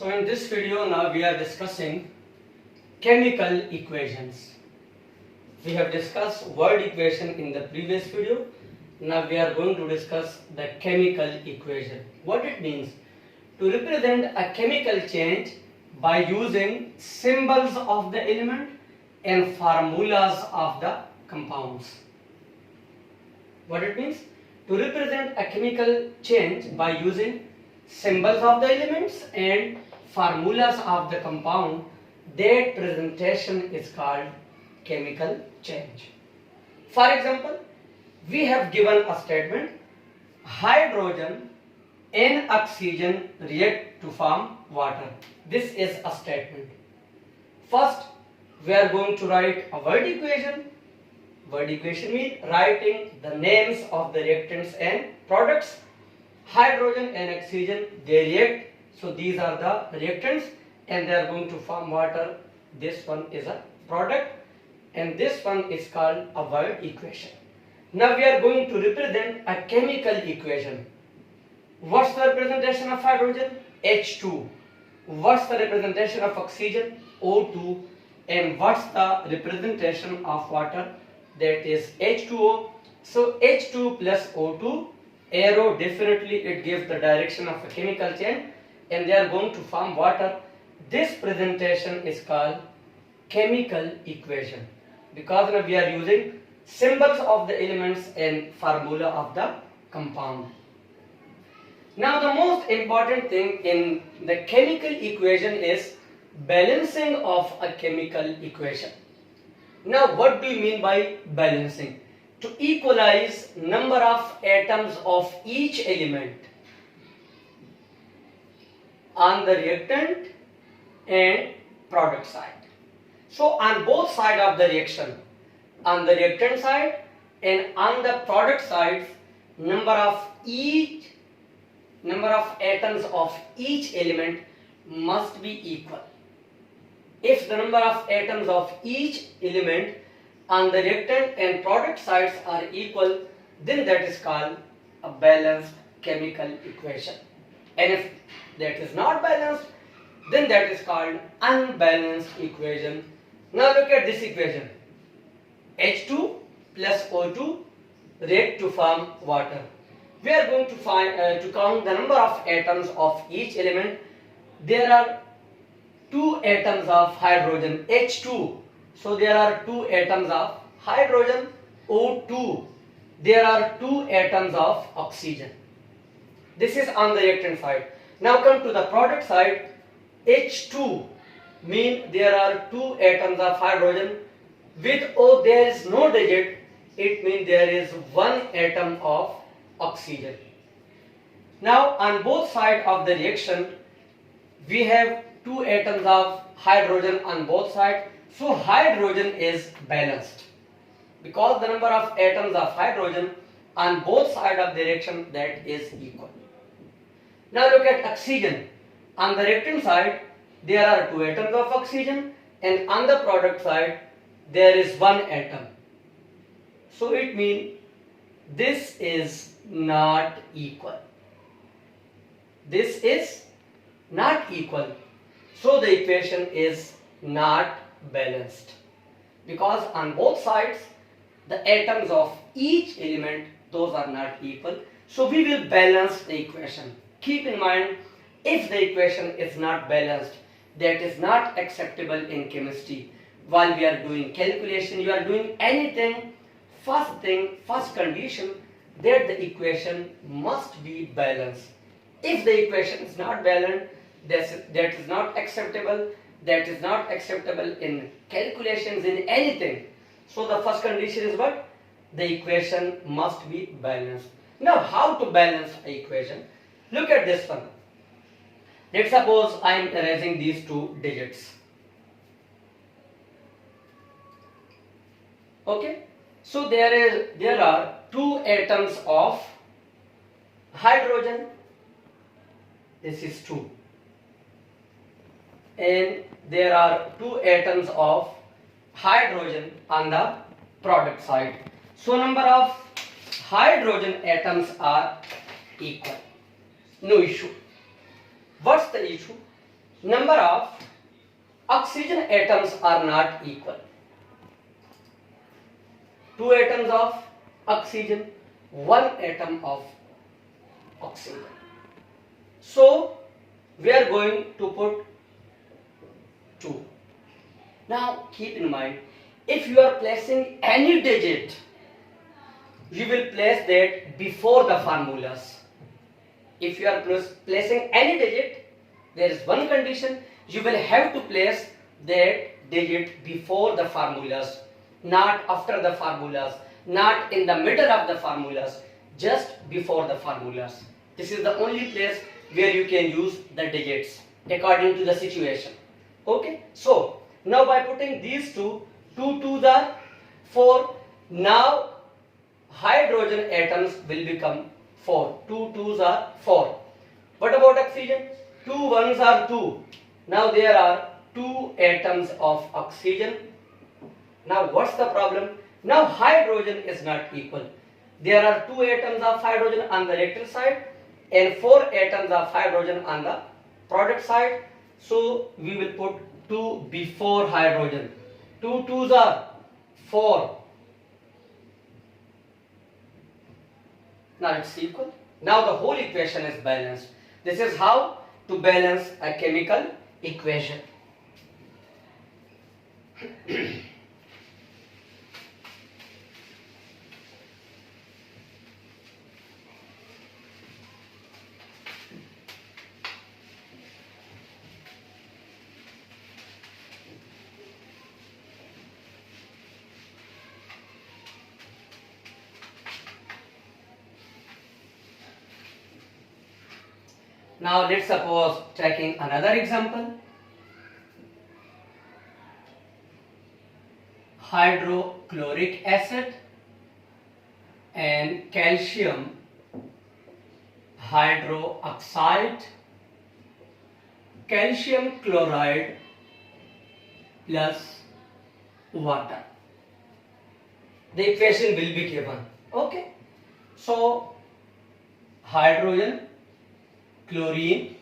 So in this video now we are discussing chemical equations. We have discussed word equation in the previous video. Now we are going to discuss the chemical equation. What it means? To represent a chemical change by using symbols of the element and formulas of the compounds. What it means? To represent a chemical change by using symbols of the elements and formulas of the compound, that presentation is called chemical change. For example, we have given a statement: hydrogen and oxygen react to form water. This is a statement. First, we are going to write a word equation. Word equation means writing the names of the reactants and products. Hydrogen and oxygen, they react, so these are the reactants and they are going to form water. This one is a product and this one is called a word equation. Now we are going to represent a chemical equation. What's the representation of hydrogen? H2. What's the representation of oxygen? O2. And what's the representation of water? That is H2O. So H2 plus O2, arrow, definitely it gives the direction of a chemical chain and they are going to form water. This presentation is called chemical equation because now we are using symbols of the elements and formula of the compound. Now the most important thing in the chemical equation is balancing of a chemical equation. Now what do you mean by balancing? To equalize number of atoms of each element on the reactant and product side. So on both sides of the reaction, on the reactant side and on the product side, number of atoms of each element must be equal. If the number of atoms of each element on the reactant and product sides are equal, then that is called a balanced chemical equation. And if that is not balanced, then that is called unbalanced equation. Now look at this equation. H2 plus O2 react to form water. We are going to count the number of atoms of each element. There are 2 atoms of hydrogen, H2. So there are 2 atoms of hydrogen, O2. There are 2 atoms of oxygen. This is on the reactant side. Now come to the product side. H2 means there are 2 atoms of hydrogen. With O there is no digit. It means there is 1 atom of oxygen. Now on both sides of the reaction, we have 2 atoms of hydrogen on both sides. So hydrogen is balanced because the number of atoms of hydrogen on both sides of the reaction, that is equal. Now look at oxygen. On the reactant side there are 2 atoms of oxygen and on the product side there is 1 atom. So it means this is not equal. This is not equal. So the equation is not balanced because on both sides the atoms of each element, those are not equal. So we will balance the equation. Keep in mind, if the equation is not balanced, that is not acceptable in chemistry. While we are doing calculation, you are doing anything, first condition that the equation must be balanced. If the equation is not balanced, that is not acceptable. That is not acceptable in calculations, in anything. So the first condition is what? The equation must be balanced. Now how to balance the equation? Look at this one. Let's suppose I am erasing these 2 digits. Okay. So there are 2 atoms of hydrogen. This is 2. And there are 2 atoms of hydrogen on the product side. So number of hydrogen atoms are equal. No issue. What's the issue? number of oxygen atoms are not equal. 2 atoms of oxygen, 1 atom of oxygen. So we are going to put 2. Now keep in mind, if you are placing any digit, you will place that before the formulas. If you are placing any digit, there is one condition, you will have to place that digit before the formulas, not after the formulas, not in the middle of the formulas, just before the formulas. This is the only place where you can use the digits according to the situation. Okay, so now by putting these two, 2 2s are 4. Now hydrogen atoms will become 4. 2 2s are 4. What about oxygen? 2 1s are 2. Now there are 2 atoms of oxygen. Now what's the problem? Now hydrogen is not equal. There are 2 atoms of hydrogen on the reactant side and 4 atoms of hydrogen on the product side. So we will put 2 before hydrogen. 2 2s are 4. Now it's equal. Now the whole equation is balanced. This is how to balance a chemical equation. Now let's suppose taking another example. Hydrochloric acid and calcium hydroxide, calcium chloride plus water. The equation will be given. Okay. So hydrogen, chlorine,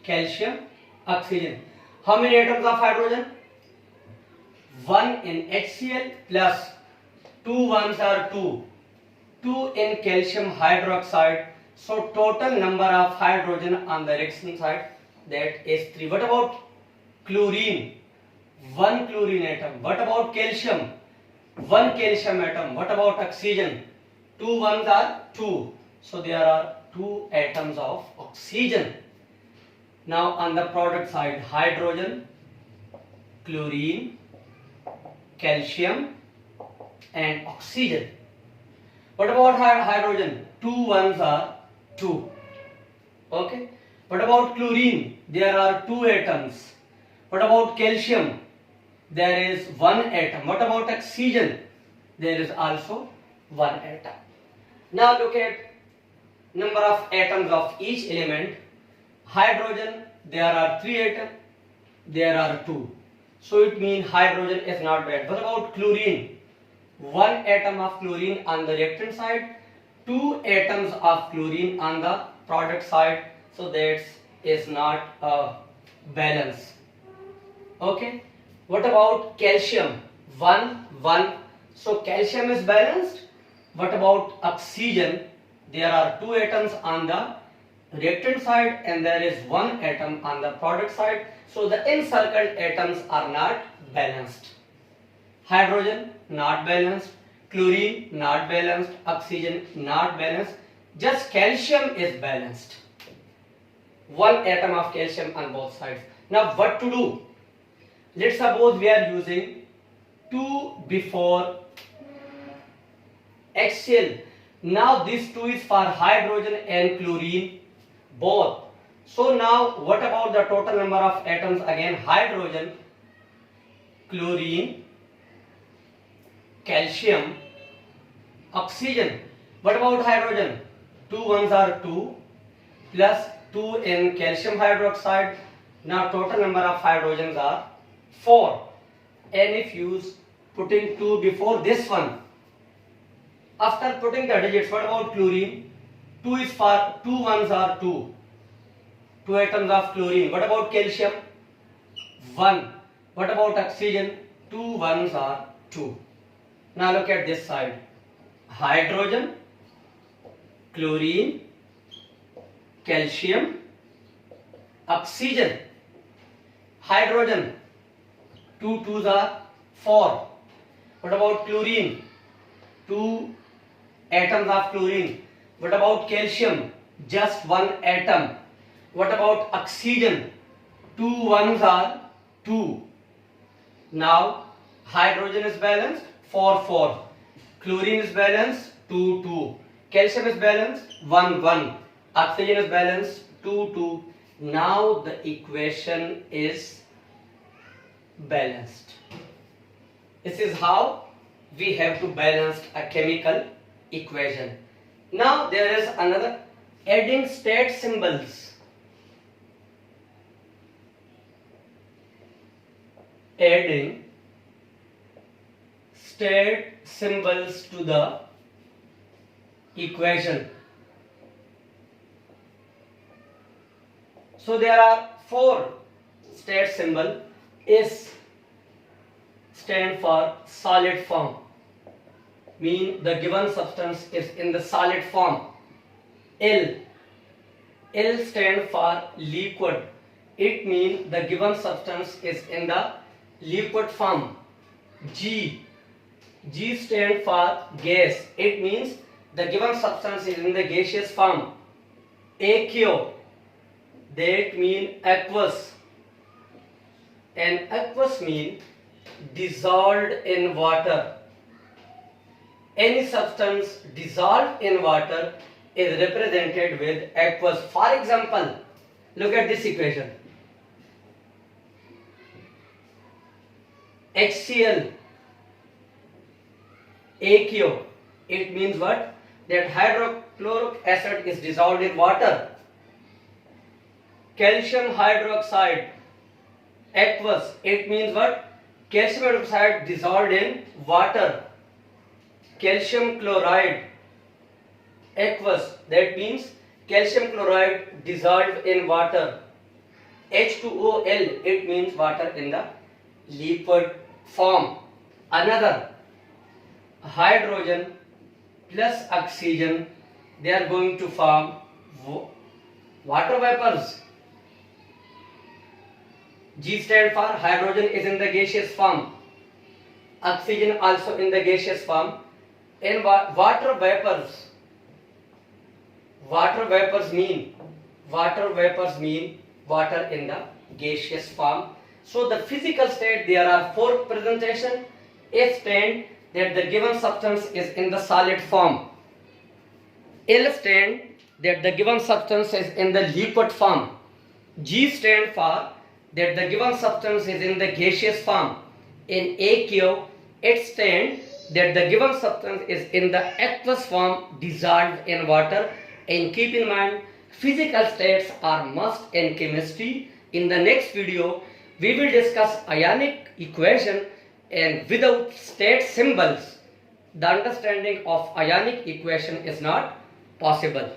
calcium, oxygen. How many atoms of hydrogen? 1 in HCl plus 2 1s are 2. 2 in calcium hydroxide. So total number of hydrogen on the reaction side, that is 3. What about chlorine? 1 chlorine atom. What about calcium? 1 calcium atom. What about oxygen? 2 1s are 2. So there are 2 atoms of oxygen. Now on the product side, hydrogen, chlorine, calcium and oxygen. What about hydrogen? 2 1s are 2. Okay. What about chlorine? There are 2 atoms. What about calcium? There is 1 atom. What about oxygen? There is also 1 atom. Now look at number of atoms of each element. Hydrogen, there are 3 atoms. There are 2. So it means hydrogen is not bad. What about chlorine? 1 atom of chlorine on the reactant side, 2 atoms of chlorine on the product side. So that is not a balance. Okay. What about calcium? 1 1. So calcium is balanced. What about oxygen? There are 2 atoms on the reactant side and there is 1 atom on the product side. So the encircled atoms are not balanced. Hydrogen not balanced, chlorine not balanced, oxygen not balanced. Just calcium is balanced. 1 atom of calcium on both sides. Now what to do? Let's suppose we are using 2 before HCl. Now this 2 is for hydrogen and chlorine both. So now what about the total number of atoms? Again hydrogen, chlorine, calcium, oxygen. What about hydrogen? 2 1s are 2 plus 2 in calcium hydroxide. Now total number of hydrogens are 4. And if you use putting 2 before this one, after putting the digits, what about chlorine? 2 is for 2 1s are 2. 2 atoms of chlorine. What about calcium? 1. What about oxygen? 2 ones are 2. Now look at this side. Hydrogen, chlorine, calcium, oxygen. Hydrogen, 2 twos are 4. What about chlorine? 2 atoms of chlorine. What about calcium? Just 1 atom. What about oxygen? 2 ones are 2. Now hydrogen is balanced 4 4. Chlorine is balanced 2 2. Calcium is balanced 1 1. Oxygen is balanced 2 2. Now the equation is balanced. This is how we have to balance a chemical equation. Now there is another, adding state symbols. Adding state symbols to the equation. So there are 4 state symbols. S stand for solid form, mean the given substance is in the solid form. L stand for liquid, it means the given substance is in the liquid form. G stand for gas, it means the given substance is in the gaseous form. AQ, that mean aqueous, and aqueous mean dissolved in water. Any substance dissolved in water is represented with aqueous. For example, look at this equation. HCl, AQ, it means what? That hydrochloric acid is dissolved in water. Calcium hydroxide, aqueous, it means what? Calcium hydroxide dissolved in water. Calcium chloride, aqueous, that means calcium chloride dissolved in water. H2OL, it means water in the liquid form. Another, hydrogen plus oxygen, they are going to form water vapors. G stand for hydrogen is in the gaseous form, oxygen also in the gaseous form. In water vapors mean water in the gaseous form. So the physical state, there are 4 presentation. S stand that the given substance is in the solid form. L stand that the given substance is in the liquid form. G stand for that the given substance is in the gaseous form. In AQ, it stands that the given substance is in the aqueous form, dissolved in water. And keep in mind, physical states are must in chemistry. In the next video, we will discuss ionic equation, and without state symbols, the understanding of ionic equation is not possible.